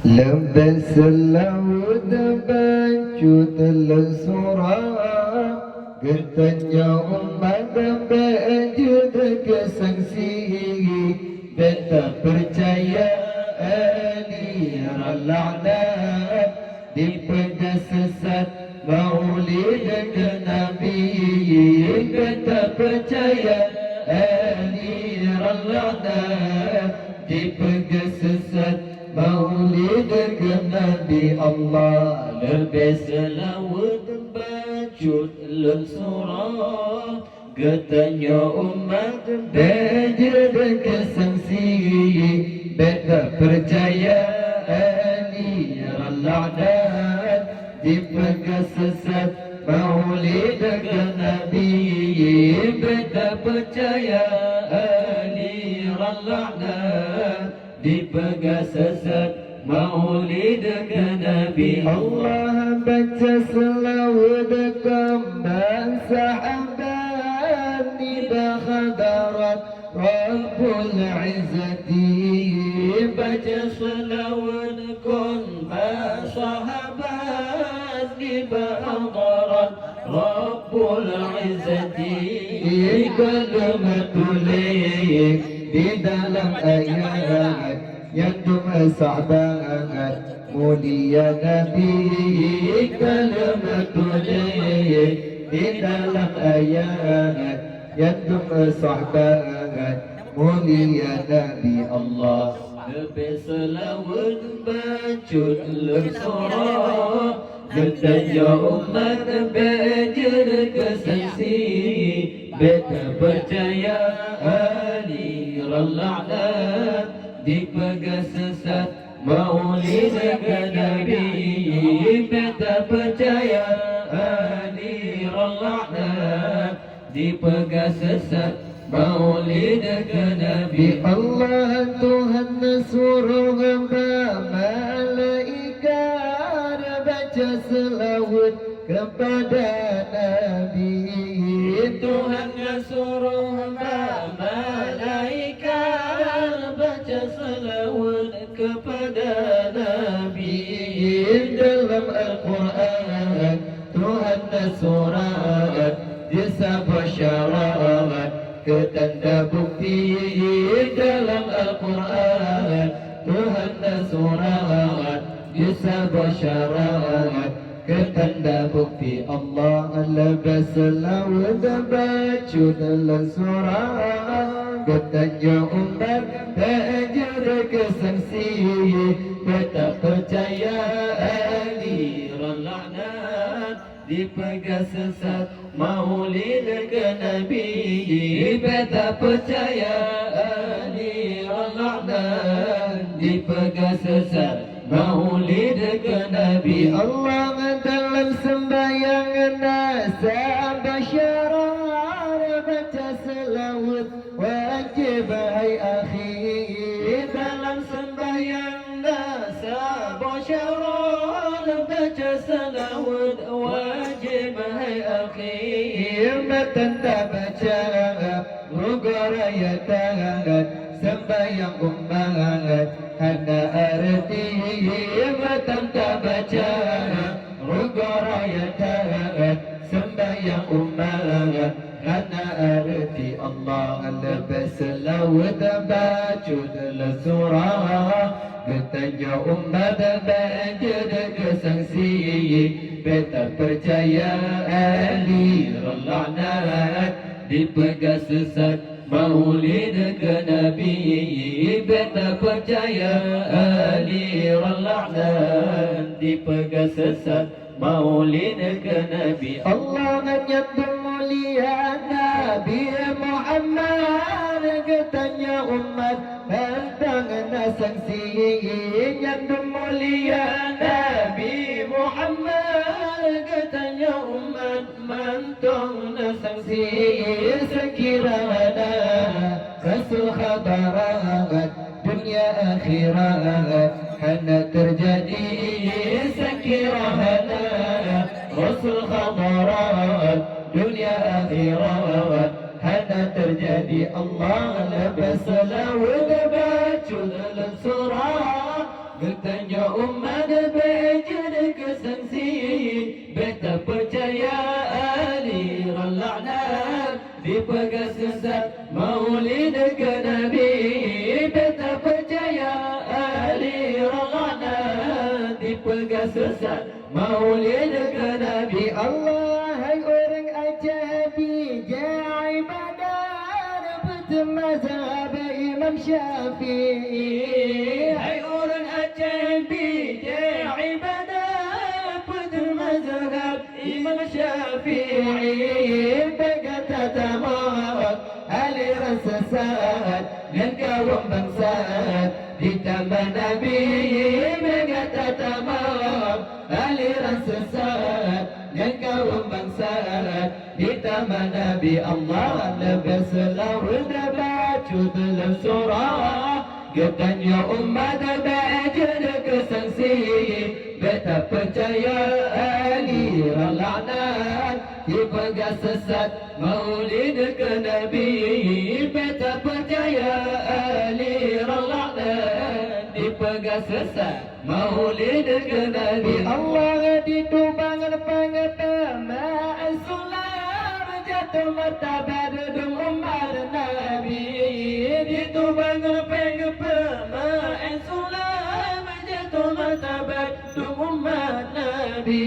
لبس laut baju surah Getanya umat baju kesangsi Beta percaya aliran la'nat Dipeda sesat maulid ke Nabi Beta percaya aliran la'nat Dipeda sesat maulid ke Nabi Allah Lebih selawat bacut surah Katanya umat bejir kesangsi Beta percaya aliran la'nat Dipegang sesat maulid ke Nabi Beta percaya aliran la'nat Dipegang sesat maulid ke Nabi Allah baca selawat kembang sahabat Niba khadarat Rabbul Izzati Baca selawat kembang sahabat Niba khadarat Rabbul Izzati Kalimatul di dalam ayat yang sangat mulia Nabi Kalimatul di dalam ayat yang sangat mulia Nabi Allah lebih selawat bacut surah Getanya umat bejir kesangsi Beta percaya aliran la'nat Dipegang sesat maulid ke Nabi Beta percaya aliran la'nat Dipegang sesat maulid ke Nabi Allah Tuhan suruh hamba malaikat baca selawat kepada Nabi Tuhan suruh hamba malaikat baca selawat kepada Nabi dalam Al-Quran Tuhan surat disabah syarat ketanda bukti dalam Al-Quran Tuhan surat disabah syarat ketanda bukti Allah lebih selawat baca dalam surah Katanya umat bejir kesangsi Beta percaya aliran la'nat Dipegang sesat maulid ke Nabi Beta percaya aliran la'nat Dipegang sesat maulid ke Nabi Allah dalam sembahyang nasa basyarar baca selawat wajib hai akhi dalam sembahyang nasa basyarar baca selawat wajib hai akhi Matanda baca rugaraya tangan sembahyang umat hana arti matanda baca rugaraya tangan sembahyang umat hana arti Allah lebih selawat baca dalam surah Katanya umat bejir kesangsi Beta percaya aliran la'nat Dipegang sesat maulid ke Nabi Beta percaya aliran la'nat Dipegang sesat maulid ke Nabi Allah yang mulia Nabi Muhammad Katanya umat tentang nasangsi yang mulia Nabi Muhammad Katanya umat mantong nasangsi sekiranya Rasul khadarat dunia akhirat hana terjadi sekiranya Rasul khadarat dunia akhirat hana terjadi Allah lebih selawat baca dalam surah Katanya umat berjana kesaksi, beta percaya aliran laknat, dipegang sesat maulid ke Nabi. Beta percaya aliran laknat, dipegang sesat maulid ke Nabi. Allah, hai orang ajabi, jai badan bertemazhab Imam Syafi'i. Hai orang ajabi, jai badan bertemazhab Imam Syafi'i. Berkata tamat aliran sesat dan kaum bangsat ditambah Nabi. Berkata tamat aliran sesat dan kaum bangsat ditambah Nabi. Allah lebih selalu baca dalam surah. Katanya umat berjana kesaksi, beta percaya aliran laknat, dipegang sesat maulid ke Nabi. Beta percaya aliran laknat, dipegang sesat maulid ke Nabi. Allah ditubang pertama sulam jatuh martabat dum umat Nabi. Ditubang pertama sulam jatuh martabat dum umat Nabi.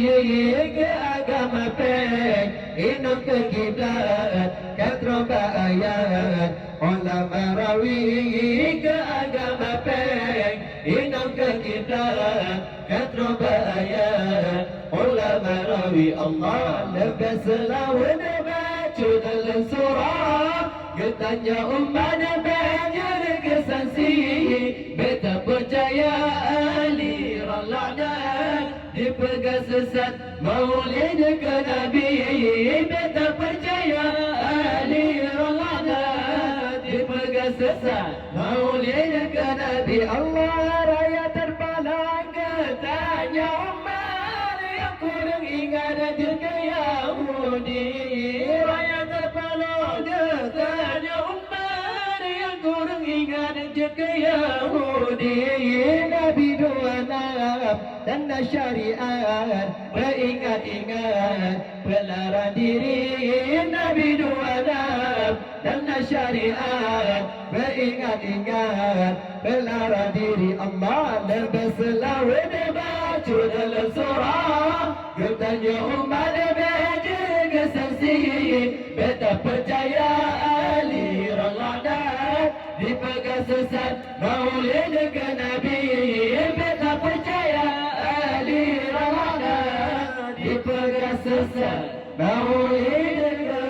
Ke agama pek inum ke kiblat katroba ayat ulama rawi. Ke agama pek inum ke kiblat katroba ayat ulama rawi. Allah lebih selalu baca dalam surah. Katanya umat berjana kesaksi, beta percaya aliran laknat, dipegang sesat maulid ke Nabi. Beta percaya aliran laknat, dipegang sesat maulid ke Nabi. Allah raya terpalang. Katanya umat yang kurang ingat jika Yahudi. Raya terpalang. Katanya umat yang kurang ingat jika Yahudi. Nabi dua enam tanda syariat beringat-ingat pelarang diri. Nabi dua enam tanda syariat beringat-ingat pelarang diri. Allah lebih selalu baca dalam surah. Katanya umat berjana kesaksi, beta percaya aliran laknat, dipegang sesat maulid ke Nabi. Beta percaya aliran laknat, dipegang sesat maulid ke